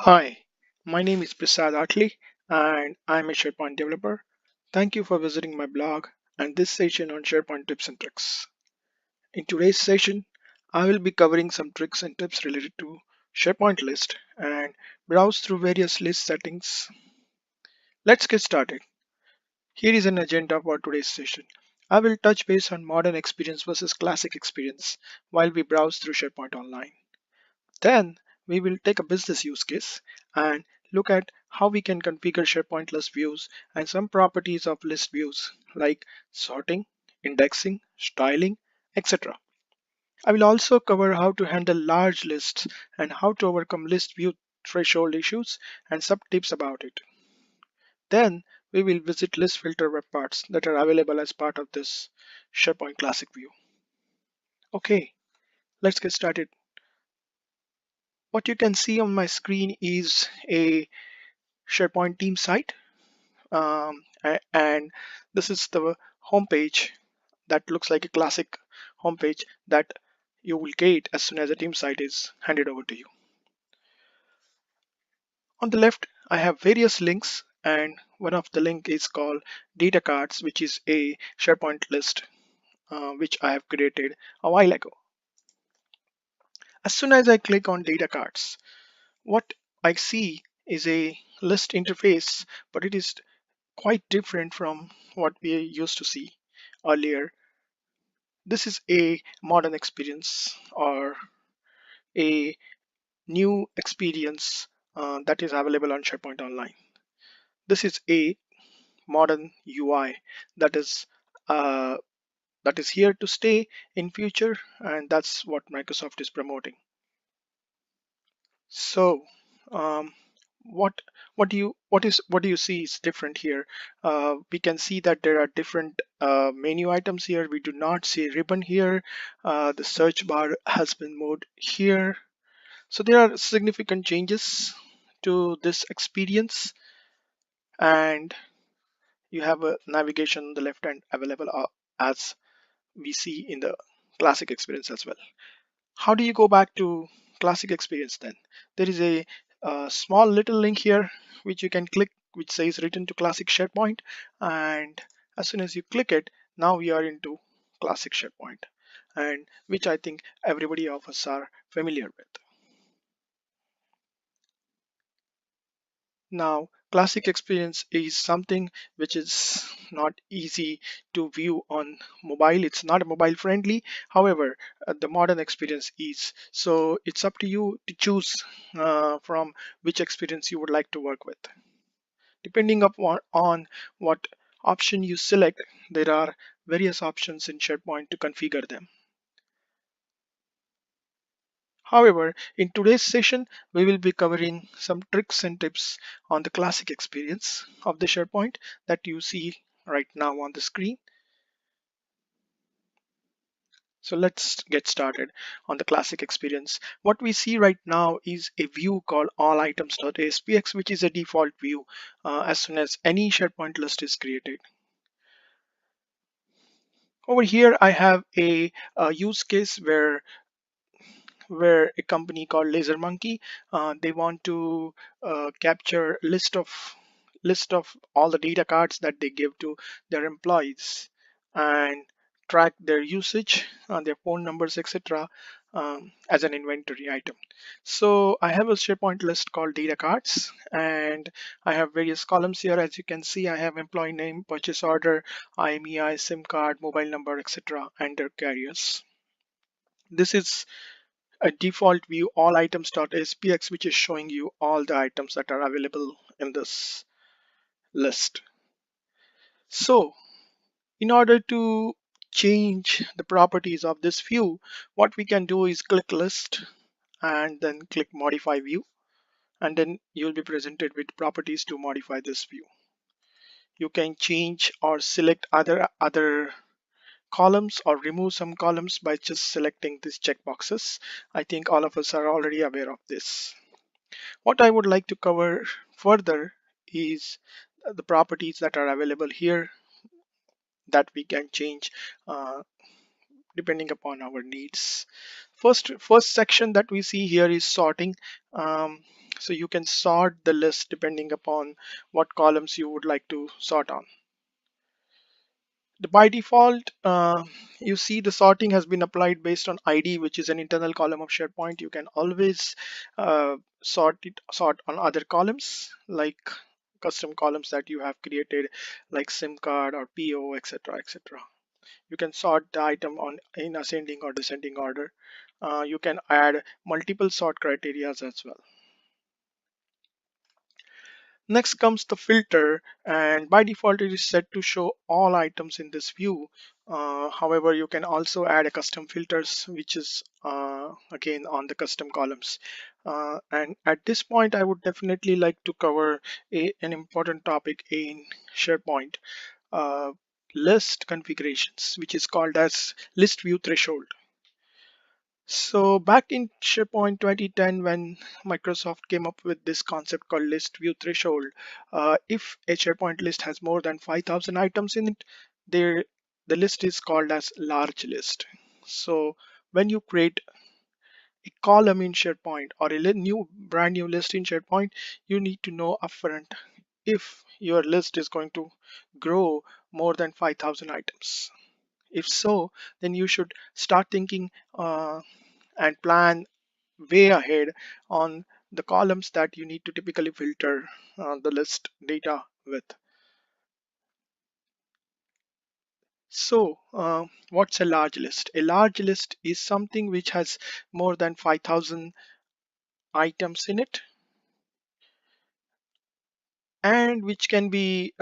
Hi, my name is Prasad Atley and I'm a SharePoint developer. Thank you for visiting my blog and this session on SharePoint tips and tricks. In today's session, I will be covering some tricks and tips related to SharePoint list and browse through various list settings. Let's get started. Here is an agenda for today's session. I will touch base on modern experience versus classic experience while we browse through SharePoint Online. Then we will take a business use case and look at how we can configure SharePoint list views and some properties of list views like sorting, indexing, styling, etc. I will also cover how to handle large lists and how to overcome list view threshold issues and some tips about it. Then we will visit list filter web parts that are available as part of this SharePoint Classic view. Okay, let's get started. What you can see on my screen is a SharePoint team site, and this is the homepage that looks like a classic homepage that you will get as soon as a team site is handed over to you. On the left, I have various links, and one of the link is called data cards, which is a SharePoint list which I have created a while ago. As soon as I click on data cards, what I see is a list interface, but it is quite different from what we used to see earlier. This is a modern experience or a new experience that is available on SharePoint Online. This is a modern UI that is uh, that is here to stay in future, and that's what Microsoft is promoting. So, um, what what do you see is different here? We can see that there are different menu items here. We do not see ribbon here. The search bar has been moved here. So there are significant changes to this experience, and you have a navigation on the left hand available as we see in the classic experience as well. How do you go back to classic experience then? There is a small little link here which you can click, which says return to classic SharePoint, and as soon as you click it, now we are into classic SharePoint, and which I think everybody of us are familiar with. Now, classic experience is something which is not easy to view on mobile. It's not mobile friendly. However, the modern experience is. So it's up to you to choose from which experience you would like to work with. Depending upon on what option you select, there are various options in SharePoint to configure them. However, in today's session, we will be covering some tricks and tips on the classic experience of the SharePoint that you see right now on the screen. So let's get started on the classic experience. What we see right now is a view called all items.aspx, which is a default view as soon as any SharePoint list is created. Over here, I have a use case where a company called LaserMonkey, they want to capture list of all the data cards that they give to their employees and track their usage, their phone numbers, etc. As an inventory item. So I have a SharePoint list called data cards, and I have various columns here. As you can see, I have employee name, purchase order, IMEI, SIM card, mobile number, etc. and their carriers. This is a default view all items.spx, which is showing you all the items that are available in this list. So in order to change the properties of this view, what we can do is click list and then click modify view, and then you'll be presented with properties to modify this view. You can change or select other columns or remove some columns by just selecting these checkboxes. I think all of us are already aware of this. What I would like to cover further is the properties that are available here that we can change depending upon our needs. First section that we see here is sorting. So you can sort the list depending upon what columns you would like to sort on. By default, you see the sorting has been applied based on ID, which is an internal column of SharePoint. You can always sort on other columns, like custom columns that you have created, like SIM card or PO, etc., etc. You can sort the item in ascending or descending order. You can add multiple sort criteria as well. Next comes the filter, and by default it is set to show all items in this view. However, you can also add a custom filters, which is again on the custom columns. And at this point, I would definitely like to cover an important topic in SharePoint, uh, list configurations, which is called as list view threshold. So back in SharePoint 2010, when Microsoft came up with this concept called list view threshold, if a SharePoint list has more than 5,000 items in it, there the list is called as large list. So when you create a column in SharePoint or a brand new list in SharePoint, you need to know upfront if your list is going to grow more than 5,000 items. If so, then you should start thinking and plan way ahead on the columns that you need to typically filter the list data with. So what's a large list? A large list is something which has more than 5,000 items in it, and which can be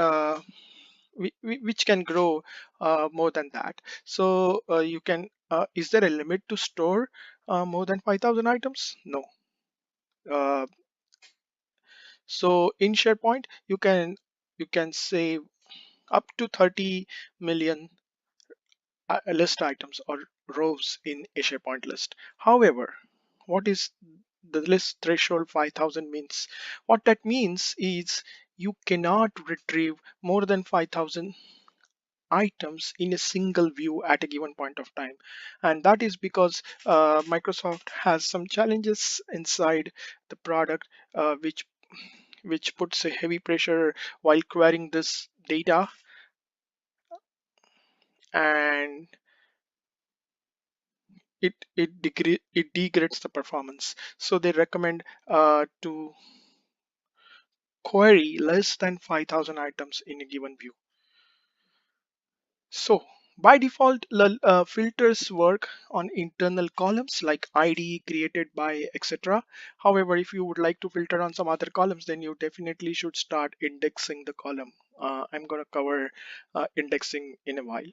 which can grow more than that. So you can is there a limit to store more than 5,000 items? No. uh, so in SharePoint you can say up to 30 million list items or rows in a SharePoint list. However, what is the list threshold 5,000 means? What that means is you cannot retrieve more than 5,000 items in a single view at a given point of time. And that is because Microsoft has some challenges inside the product, which puts a heavy pressure while querying this data, and it degrades the performance. So they recommend to query less than 5,000 items in a given view. So by default, filters work on internal columns like ID created by etc. However, if you would like to filter on some other columns, then you definitely should start indexing the column. I'm going to cover indexing in a while.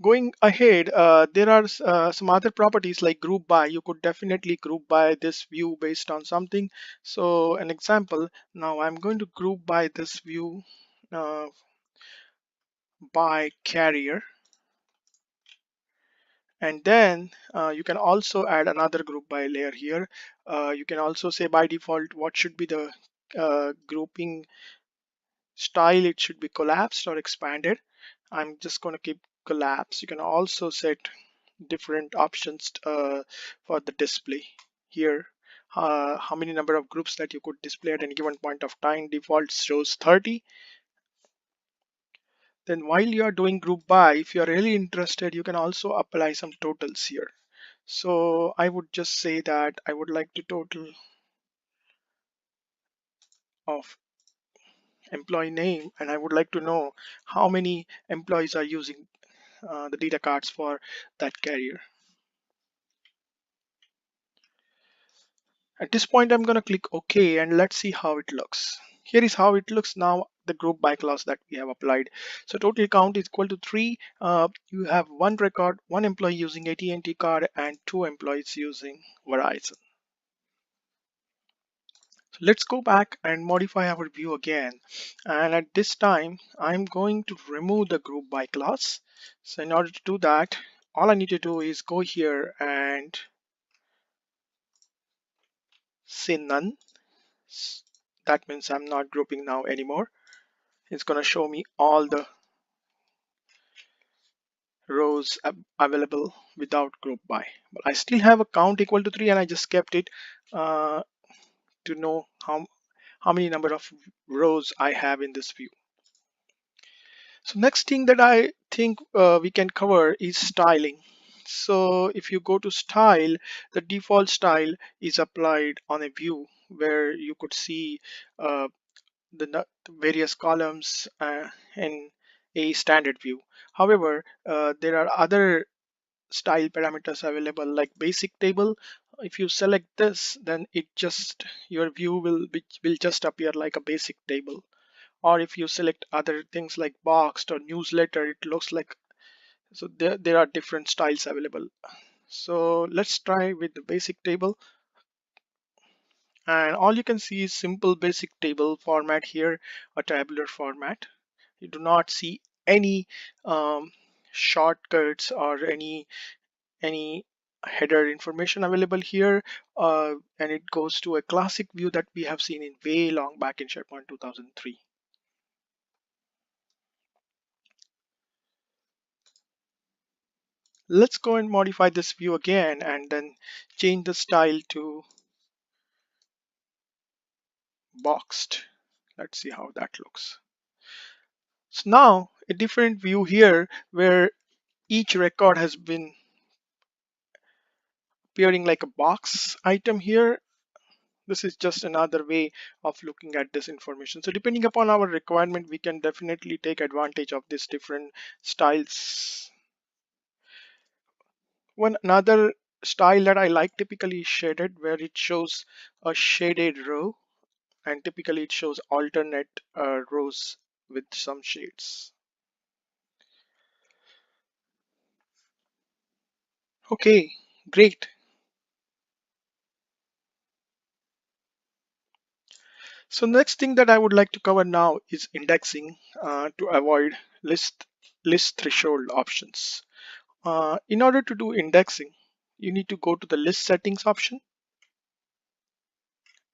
Going ahead, there are some other properties like group by. You could definitely group by this view based on something. So an example, now I'm going to group by this view uh, by carrier. And then you can also add another group by layer here. You can also say by default what should be the grouping style. It should be collapsed or expanded. I'm just going to keep collapse. You can also set different options for the display here. How many number of groups that you could display at any given point of time. Default shows 30. Then while you are doing group by, if you are really interested, you can also apply some totals here. So I would just say that I would like to total of employee name, and I would like to know how many employees are using the data cards for that carrier. At this point, I'm going to click OK, and let's see how it looks. Here is how it looks now, the group by clause that we have applied. So total count is equal to 3. You have one record, one employee using AT&T card and 2 employees using Verizon. So let's go back and modify our view again. And at this time, I'm going to remove the group by clause. So in order to do that, all I need to do is go here and say none. That means I'm not grouping now anymore. It's going to show me all the rows available without group by. But I still have a count equal to 3 and I just kept it to know how many number of rows I have in this view. So next thing that I think we can cover is styling. So if you go to style, the default style is applied on a view where you could see the various columns in a standard view. However, there are other style parameters available like basic table. If you select this, then it just your view will just appear like a basic table. Or if you select other things like boxed or newsletter, it looks like, so there are different styles available. So let's try with the basic table, and all you can see is simple basic table format here, a tabular format. You do not see any um, shortcuts or any header information available here, and it goes to a classic view that we have seen in way long back in SharePoint 2003. Let's go and modify this view again and then change the style to boxed. Let's see how that looks. So now a different view here where each record has been appearing like a box item here. This is just another way of looking at this information. So depending upon our requirement, we can definitely take advantage of these different styles. One another style that I like typically is shaded, where it shows a shaded row, and typically it shows alternate rows with some shades. Okay, great. So next thing that I would like to cover now is indexing to avoid list threshold options. In order to do indexing, you need to go to the list settings option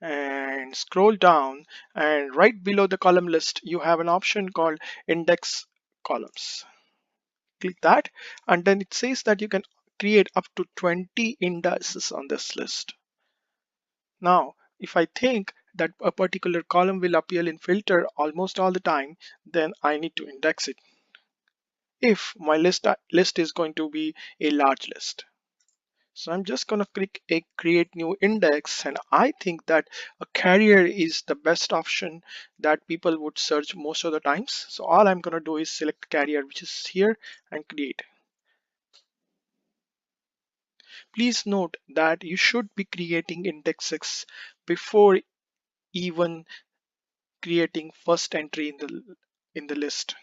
and scroll down, and right below the column list you have an option called index columns. Click that, and then it says that you can create up to 20 indices on this list. Now, if I think that a particular column will appear in filter almost all the time, then I need to index it if my list is going to be a large list. So I'm just going to click a create new index, and I think that a carrier is the best option that people would search most of the times. So all I'm going to do is select carrier, which is here, and create. Please note that you should be creating indexes before even creating first entry in the list,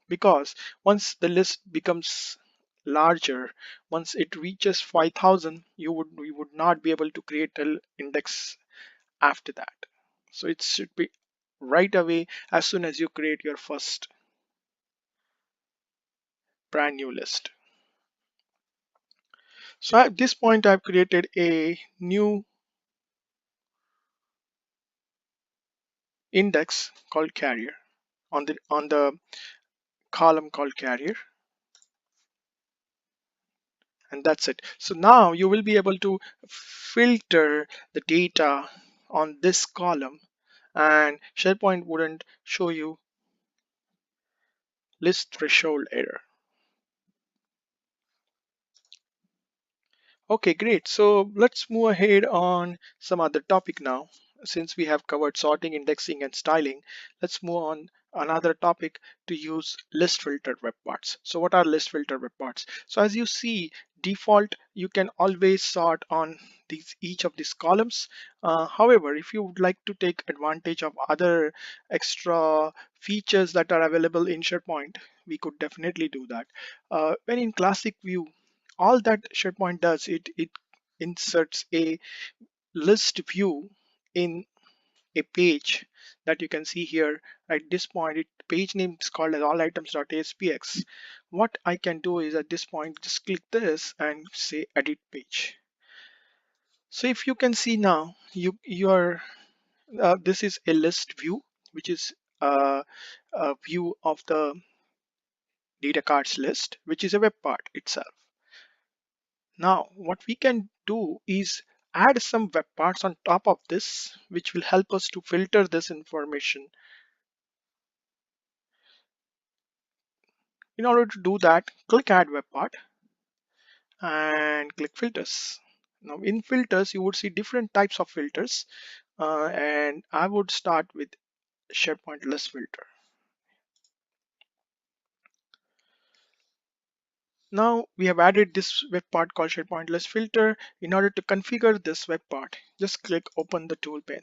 because once the list becomes larger, once it reaches 5,000, we would not be able to create an index after that. So it should be right away as soon as you create your first brand new list. So at this point I've created a new index called carrier on the column called carrier, and that's it. So now you will be able to filter the data on this column, and SharePoint wouldn't show you list threshold error. Okay, great. So let's move ahead on some other topic now. Since we have covered sorting, indexing, and styling, let's move on another topic to use list filter web parts. So what are list filter web parts? So as you see, default, you can always sort on each of these columns. However, if you would like to take advantage of other extra features that are available in SharePoint, we could definitely do that. When in classic view, all that SharePoint does, it inserts a list view in a page that you can see here. At this point, page name is called as all items.aspx. What I can do is at this point just click this and say edit page. So if you can see now, this is a list view, which is a view of the data cards list, which is a web part itself. Now, what we can do is add some web parts on top of this, which will help us to filter this information. In order to do that, click Add Web Part and click Filters. Now, in filters, you would see different types of filters, and I would start with SharePoint List Filter. Now we have added this web part called SharePoint List Filter. In order to configure this web part, just click Open the tool pane.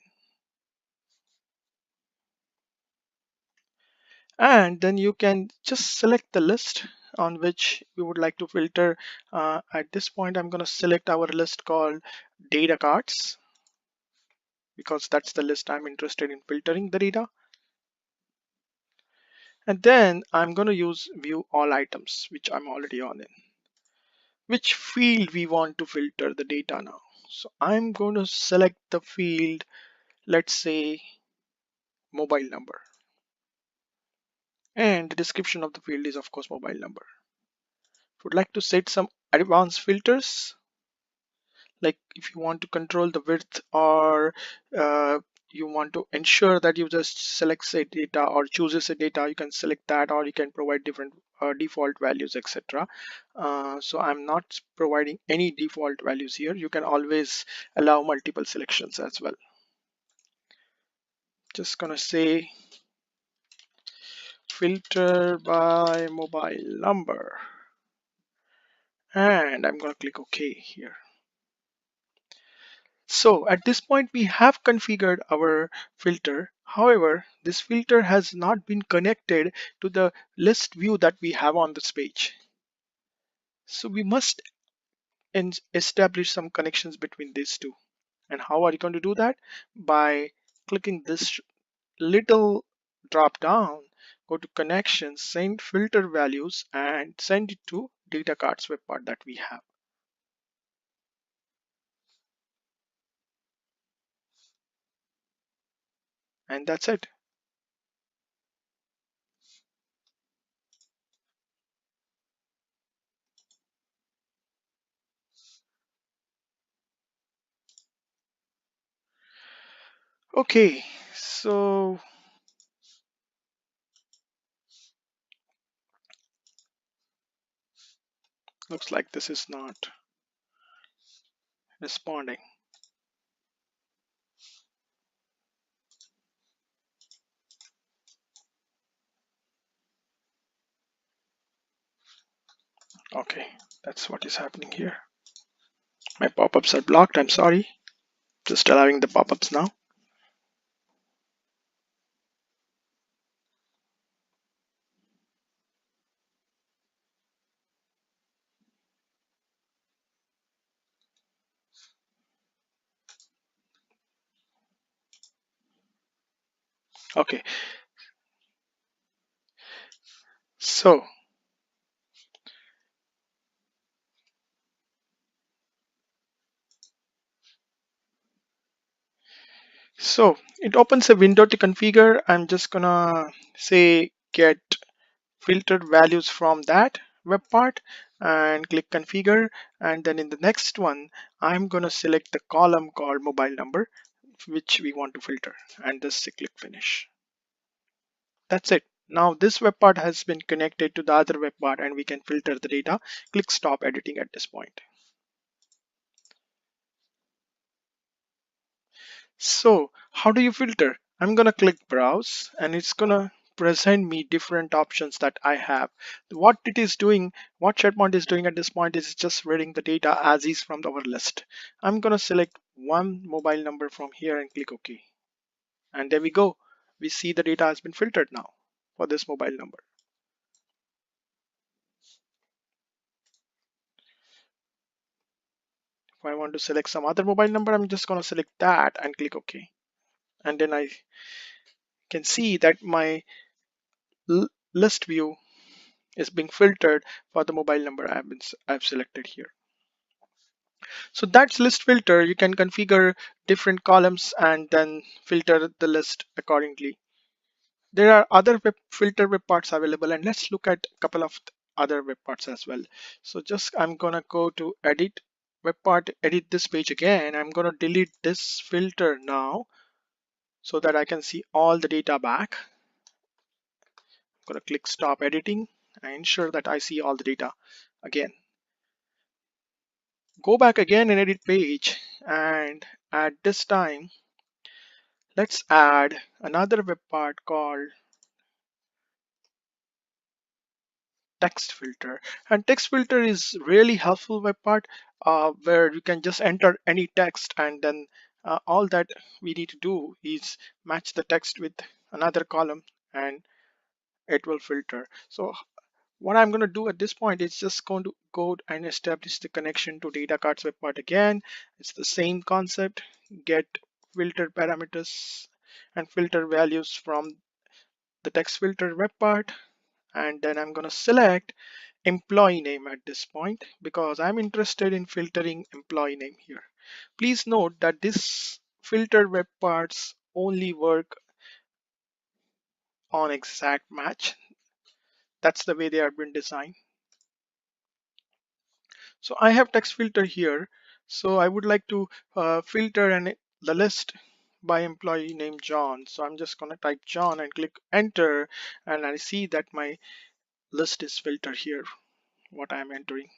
And then you can just select the list on which we would like to filter. At this point, I'm going to select our list called Data Cards because that's the list I'm interested in filtering the data. And then I'm going to use View All Items, which I'm already on in. Which field we want to filter the data now. So I'm going to select the field, let's say mobile number. And the description of the field is of course mobile number. Would like to set some advanced filters, like if you want to control the width or you want to ensure that you just selects a data or chooses a data, you can select that, or you can provide different default values, etc. So I'm not providing any default values here. You can always allow multiple selections as well. Just gonna say filter by mobile number, and I'm gonna click OK here. So at this point, we have configured our filter. However, this filter has not been connected to the list view that we have on this page. So we must establish some connections between these two. And how are you going to do that? By clicking this little drop down, go to connections, send filter values, and send it to data cards web part that we have. And that's it. Okay, so looks like this is not responding. Okay, that's what is happening here. My pop-ups are blocked, I'm sorry. Just allowing the pop-ups now. Okay, so it opens a window to configure. I'm just gonna say get filtered values from that web part and click configure, and then in the next one I'm gonna select the column called mobile number which we want to filter, and just click finish. That's it. Now this web part has been connected to the other web part and we can filter the data. Click stop editing at this point. So how do you filter? I'm gonna click browse and it's gonna present me different options that I have. What it is doing, what SharePoint is doing at this point is just reading the data as is from our list. I'm gonna select one mobile number from here and click OK. And there we go. We see the data has been filtered now for this mobile number. If I want to select some other mobile number, I'm just gonna select that and click OK. And then I can see that my list view is being filtered for the mobile number I've selected here. So that's list filter. You can configure different columns and then filter the list accordingly. There are other filter web parts available, and let's look at a couple of other web parts as well. So just I'm gonna go to edit web part, edit this page again. I'm going to delete this filter now so that I can see all the data back. I'm going to click stop editing and ensure that I see all the data again. Go back again and edit page, and at this time let's add another web part called text filter. And text filter is really helpful web part where you can just enter any text, and then all that we need to do is match the text with another column and it will filter. So what I'm going to do at this point is just going to go and establish the connection to data cards web part again. It's the same concept. Get filter parameters and filter values from the text filter web part, and then I'm going to select employee name at this point because I'm interested in filtering employee name here. Please note that this filter web parts only work on exact match. That's the way they have been designed. So I have text filter here. So I would like to filter the list by employee named John. So I'm just going to type John and click enter, and I see that my list is filtered here, what I'm entering.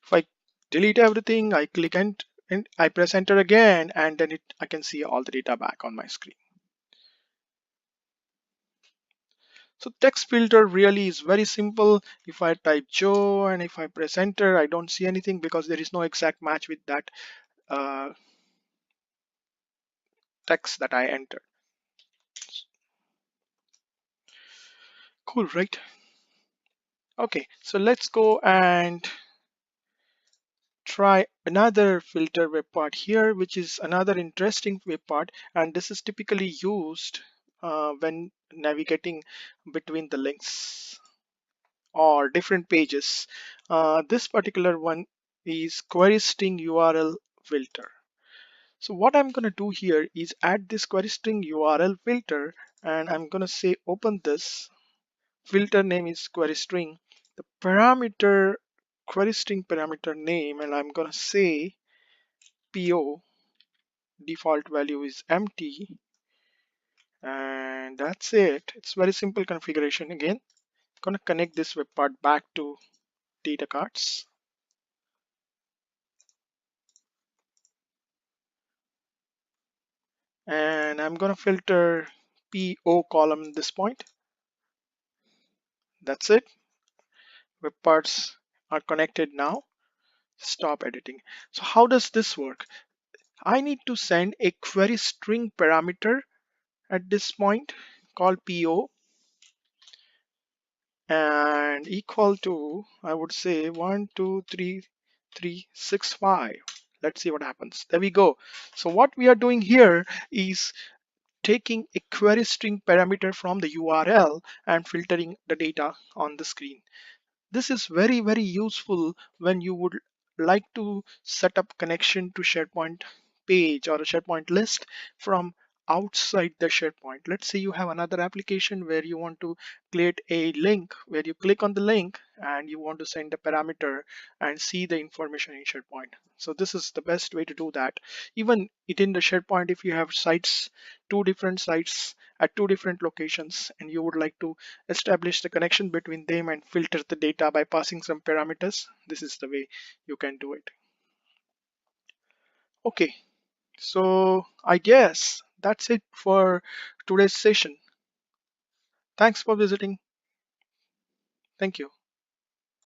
If I delete everything, I click and I press enter again, and then I can see all the data back on my screen. So text filter really is very simple. If I type Joe and if I press enter, I don't see anything because there is no exact match with that uh, text that I entered. Cool, right? Okay, so let's go and try another filter web part here, which is another interesting web part, and this is typically used when navigating between the links or different pages. This particular one is query string URL filter. So what I'm going to do here is add this query string URL filter, and I'm going to say open this. Filter name is query string. The parameter query string parameter name, and I'm going to say PO. Default value is empty, and that's it. It's very simple configuration. Again, gonna connect this web part back to data cards, and I'm gonna filter PO column at this point. That's it. Web parts are connected now. Stop editing. So how does this work? I need to send a query string parameter at this point called PO, and equal to, I would say 12365. Let's see what happens. There we go. So what we are doing here is taking a query string parameter from the URL and filtering the data on the screen. This is very, very useful when you would like to set up connection to SharePoint page or a SharePoint list from outside the SharePoint. Let's say you have another application where you want to create a link where you click on the link and you want to send a parameter and see the information in SharePoint. So this is the best way to do that. Even within the SharePoint, if you have sites, two different sites at two different locations, and you would like to establish the connection between them and filter the data by passing some parameters, this is the way you can do it. Okay, so I guess that's it for today's session. Thanks for visiting. Thank you.